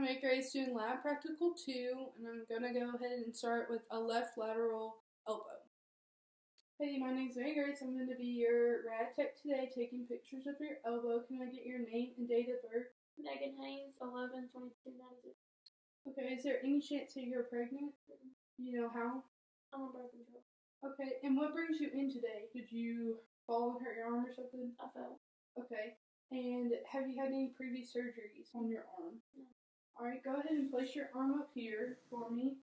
Hey Grace, doing Lab Practical 2, and I'm going to go ahead and start with a left lateral elbow. Hey, my name's Mary Grace. I'm going to be your rad tech today, taking pictures of your elbow. Can I get your name and date of birth? Megan Haynes, 11/22/90. Okay, is there any chance that you're pregnant? You know how? I'm on birth control. Okay, and what brings you in today? Did you fall and hurt your arm or something? I fell. Okay, and have you had any previous surgeries on your arm? No. Alright, go ahead and place your arm up here for me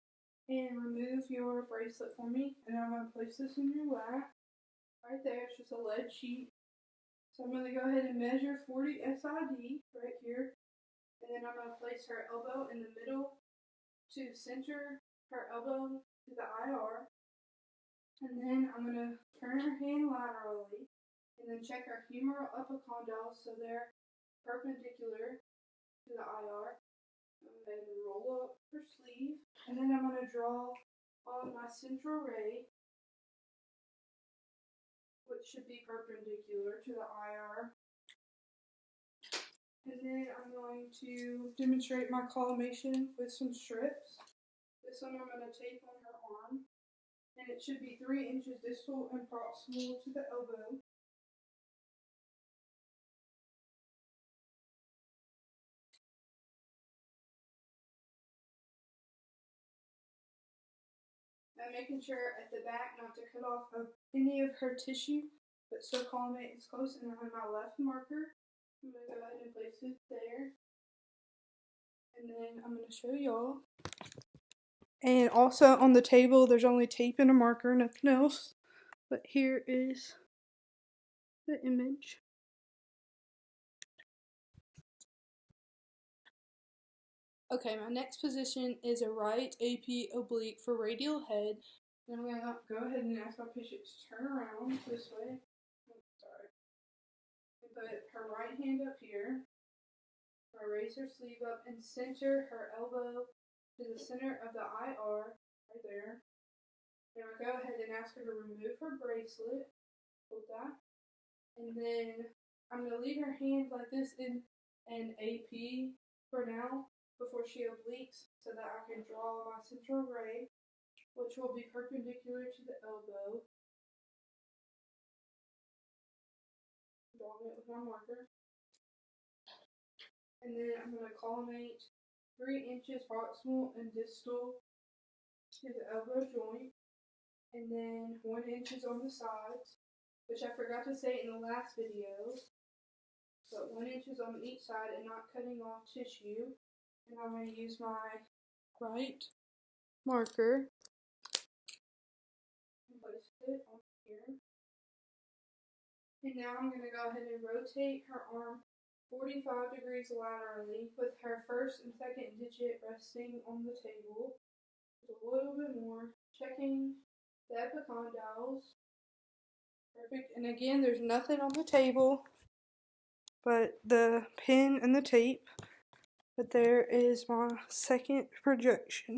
and remove your bracelet for me. And I'm going to place this in your lap. Right there, it's just a lead sheet. So I'm going to go ahead and measure 40 SID right here. And then I'm going to place her elbow in the middle to center her elbow to the IR. And then I'm going to turn her hand laterally and then check her humeral epicondyles so they're perpendicular to the IR. I'm going to roll up her sleeve, and then I'm going to draw on my central ray, which should be perpendicular to the IR. And then I'm going to demonstrate my collimation with some strips. This one I'm going to tape on her arm, and it should be 3 inches distal and proximal to the elbow. I'm making sure at the back not to cut off any of her tissue, but still collimate as close. And I have my left marker. I'm going to go ahead and place it there. And then I'm going to show y'all. And also on the table, there's only tape and a marker, nothing else. But here is the image. Okay, my next position is a right AP oblique for radial head. And I'm going to go ahead and ask my patient to turn around this way. Sorry. And put her right hand up here. I'll raise her sleeve up and center her elbow to the center of the IR, right there. Then I'll go ahead and ask her to remove her bracelet. Hold that. And then I'm going to leave her hand like this in an AP for now before she obliques so that I can draw my central ray, which will be perpendicular to the elbow. Drawing it with my marker. And then I'm going to collimate 3 inches proximal and distal to the elbow joint. And then 1 inch on the sides, which I forgot to say in the last video. But 1 inch on each side and not cutting off tissue. And I'm going to use my right marker and place it on here. And now I'm going to go ahead and rotate her arm 45 degrees laterally with her first and second digit resting on the table. Just a little bit more, checking the epicondyles. Perfect. And again, there's nothing on the table but the pin and the tape. But there is my second projection.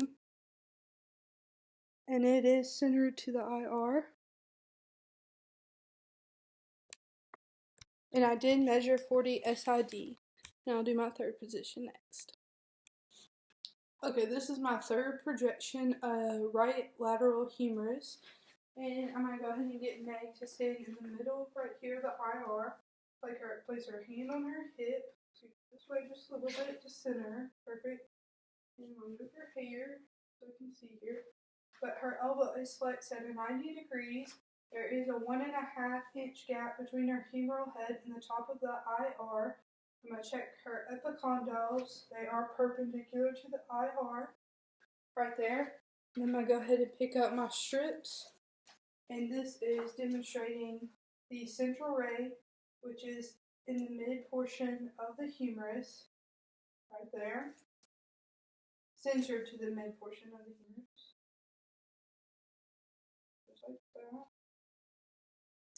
And it is centered to the IR. And I did measure 40 SID. Now I'll do my third position next. Okay, this is my third projection, right lateral humerus. And I'm going to go ahead and get Meg to stand in the middle right here, the IR. Place her hand on her hip. So this way just a little bit to center. Perfect. And remove her hair so you can see here. But her elbow is flexed at a 90 degrees. There is a 1.5 inch gap between her humeral head and the top of the IR. I'm going to check her epicondyles. They are perpendicular to the IR. Right there. And I'm going to go ahead and pick up my strips. And this is demonstrating the central ray, which is in the mid portion of the humerus. Right there. Centered to the mid portion of the humerus. Just like that.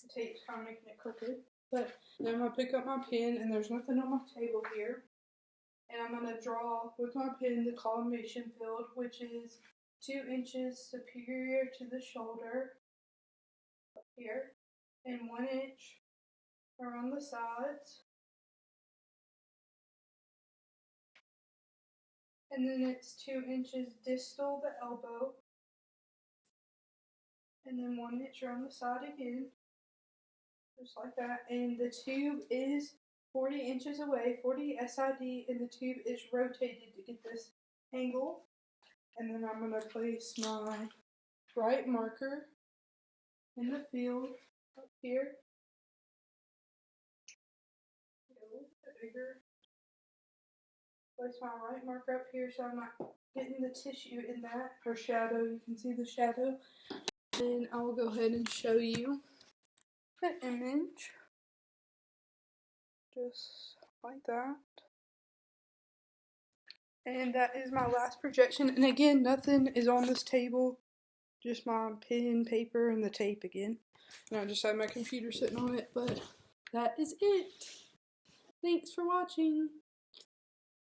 The tape's kind of making it crooked. But then I'm going to pick up my pen, and there's nothing on my table here. And I'm going to draw with my pen the collimation field, which is 2 inches superior to the shoulder up here, and 1 inch around the sides. and then it's 2 inches distal the elbow, and then 1 inch around the side again, just like that. And the tube is 40 inches away, 40 SID, and the tube is rotated to get this angle. And then I'm going to place my right marker in the field up here. Get a little bit bigger. Place my right marker up here so I'm not getting the tissue in that, or shadow. You can see the shadow. Then I will go ahead and show you the image. Just like that. And that is my last projection. And again, nothing is on this table. Just my pen, paper, and the tape again. And I just have my computer sitting on it. But that is it. Thanks for watching.